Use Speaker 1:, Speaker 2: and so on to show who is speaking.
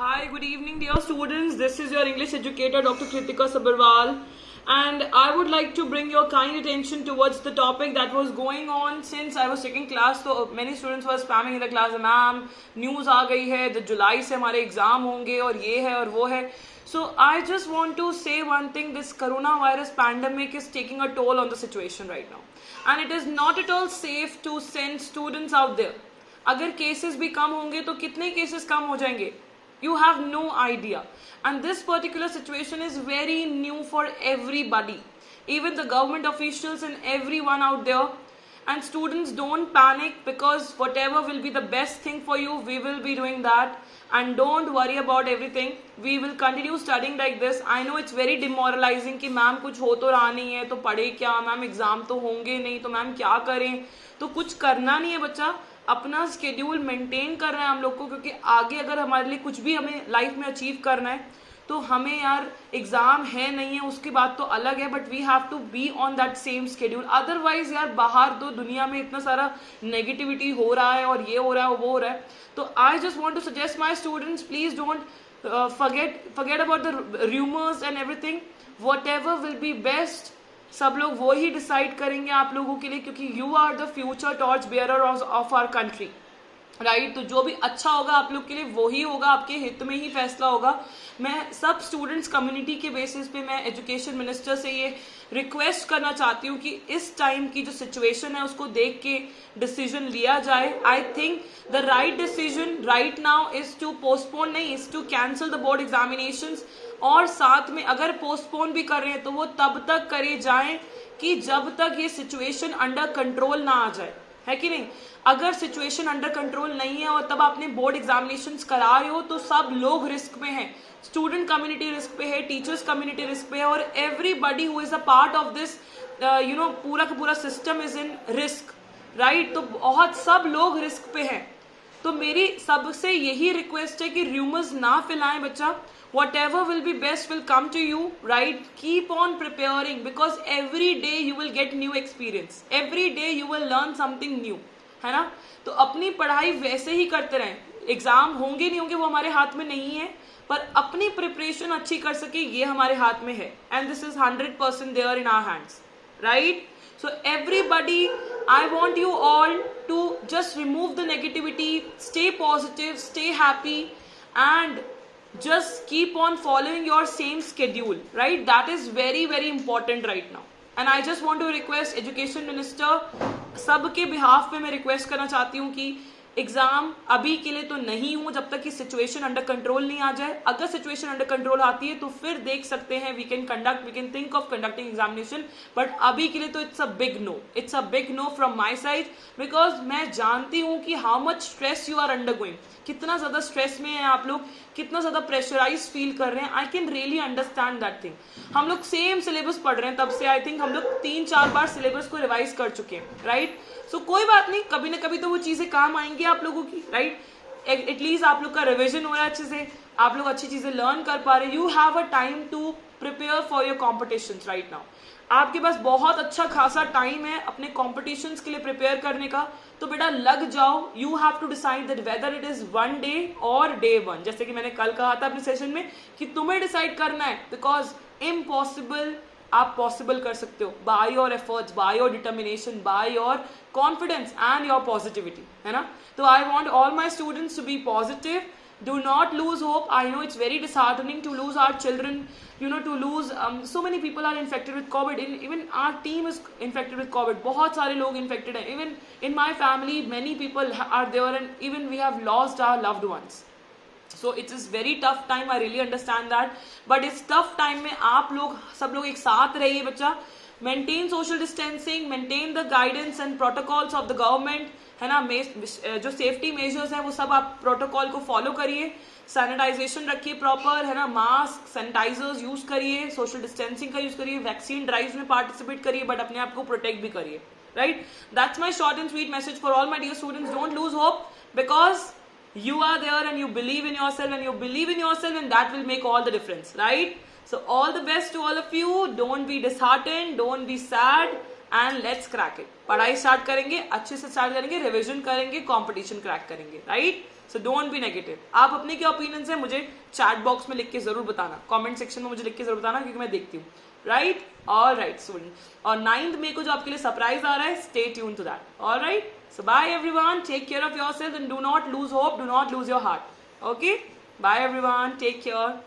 Speaker 1: Hi, good evening, dear students. This is your English educator, Dr. Kritika Sabharwal, and I would like to bring your kind attention towards the topic that was going on since I was taking class. So many students were spamming in the class, ma'am, news आ गई है, the July से हमारे exam होंगे और ये है और वो है. So I just want to say one thing: this coronavirus pandemic is taking a toll on the situation right now, and it is not at all safe to send students out there. अगर cases भी कम होंगे तो कितने cases कम हो जाएंगे? You have no idea, and this particular situation is very new for everybody, even the government officials and everyone out there. And students, don't panic, because whatever will be the best thing for you, we will be doing that, and don't worry about everything. We will continue studying like this. I know it's very demoralizing कि ma'am कुछ हो तो रहा नहीं है तो पढ़े क्या, मैम एग्जाम तो होंगे नहीं तो मैम क्या करें. तो कुछ करना नहीं है बच्चा, अपना स्केड्यूल मेंटेन कर रहे हैं हम लोग को, क्योंकि आगे अगर हमारे लिए कुछ भी हमें लाइफ में अचीव करना है तो हमें यार एग्जाम है नहीं है उसकी बात तो अलग है, but we have to be on that same schedule. Otherwise यार बाहर तो दुनिया में इतना सारा नेगेटिविटी हो रहा है और ये हो रहा है वो हो रहा है. तो I just want to suggest my students, please don't forget about the rumors and everything. Whatever will be best, सब लोग वो ही डिसाइड करेंगे आप लोगों के लिए, क्योंकि you are the future torch bearer of our country, right. तो जो भी अच्छा होगा आप लोग के लिए वो ही होगा, आपके हित में ही फैसला होगा. मैं सब स्टूडेंट्स कम्युनिटी के बेसिस पे मैं एजुकेशन मिनिस्टर से ये रिक्वेस्ट करना चाहती हूँ कि इस टाइम की जो सिचुएशन है उसको देख के डिसीजन लिया जाए. I think the right decision right now is to postpone, नहीं, is to cancel the board examinations. और साथ में अगर पोस्टपोन भी कर रहे हैं तो वो तब तक करे जाएं कि जब तक ये सिचुएशन अंडर कंट्रोल ना आ जाए, है कि नहीं. अगर सिचुएशन अंडर कंट्रोल नहीं है और तब आपने बोर्ड एग्जामिनेशंस करा रहे हो तो सब लोग रिस्क में हैं. स्टूडेंट कम्युनिटी रिस्क पे है, टीचर्स कम्युनिटी रिस्क पे है, और everybody who is a part of this पूरा का पूरा system is in risk, right. तो बहुत सब लोग रिस्क पे हैं. तो मेरी सबसे यही रिक्वेस्ट है कि रूमर्स ना फैलाएं बच्चा. Whatever will be best will come to you, right? Keep on preparing, because every day you will get new experience. Every day you will learn something new, है ना. तो अपनी पढ़ाई वैसे ही करते रहें. एग्जाम होंगे नहीं होंगे वो हमारे हाथ में नहीं है, पर अपनी प्रिपरेशन अच्छी कर सके ये हमारे हाथ में है. And this is 100% there in our hands, right. So everybody, I want you all to just remove the negativity, stay positive, stay happy, and just keep on following your same schedule, right? That is very very important right now. And I just want to request education minister, सबके behalf पे मैं request करना चाहती हूँ कि exam अभी के लिए तो नहीं हूँ जब तक कि सिचुएशन अंडर कंट्रोल नहीं आ जाए. अगर सिचुएशन अंडर कंट्रोल आती है तो फिर देख सकते हैं, we can think of conducting examination. But अभी के लिए तो it's a big no from my side, because मैं जानती हूँ कि how much stress you are undergoing, कितना ज्यादा स्ट्रेस में है आप लोग, कितना ज्यादा प्रेशराइज फील कर रहे हैं. I can really understand that thing. हम लोग सेम सिलेबस पढ़ रहे हैं तब से, आई थिंक हम लोग 3-4 बार सिलेबस को रिवाइज कर चुके हैं, राइट. सो कोई बात नहीं, कभी ना कभी तो वो चीजें काम आएंगी आप लोगों की, राइट. एटलीस्ट आप लोग का रिविजन हो रहा है अच्छे से, आप लोग अच्छी चीजें लर्न कर पा रहे हैं. You have a time to prepare for your competitions right now. आपके पास बहुत अच्छा खासा टाइम है अपने कॉम्पिटिशन्स के लिए प्रिपेयर करने का. तो बेटा लग जाओ. You have to decide that whether it is 1 day और day 1, जैसे कि मैंने कल कहा था अपने सेशन में कि तुम्हें डिसाइड करना है, बिकॉज इम्पॉसिबल आप पॉसिबल कर सकते हो by your efforts, by your determination, by your confidence and your positivity, है ना. तो I want all my students to be positive. Do not lose hope. I know it's very disheartening to lose our children, to lose so many people are infected with COVID. Even our team is infected with COVID. बहुत सारे लोग infected हैं. Even in my family, many people are there, and even we have lost our loved ones. So it is very tough time. I really understand that. But इस tough time में आप लोग सब लोग एक साथ रहिए बच्चा. Maintain social distancing, maintain the guidance and protocols of the government, है ना. जो सेफ्टी मेजर्स हैं वो सब आप प्रोटोकॉल को फॉलो करिए. सैनिटाइजेशन रखिए प्रॉपर, है ना. मास्क, सैनिटाइजर्स यूज करिए, सोशल डिस्टेंसिंग का यूज करिए, वैक्सीन ड्राइव में पार्टिसिपेट करिए, बट अपने आप को प्रोटेक्ट भी करिए, right. That's my short and sweet message for all my dear students. Don't lose hope, because you are there and you believe in yourself, and you believe in yourself, and that will make all the difference, right. So all the best to all of you. Don't be disheartened, don't be sad, and let's crack it. पढ़ाई start करेंगे, अच्छे से start करेंगे, revision करेंगे, competition crack करेंगे, right? So don't be negative. आप अपने क्या ओपिनियंस है मुझे चैट बॉक्स में लिख के जरूर बताना, कमेंट सेक्शन में मुझे लिख के जरूर बताना, क्योंकि मैं देखती हूँ, राइट? All right student. और 9th May को जो आपके लिए सरप्राइज आ रहा है, stay tune to that. All right, so bye everyone, take care of yourself and do not lose hope, do not lose your heart. Okay, bye everyone, take care.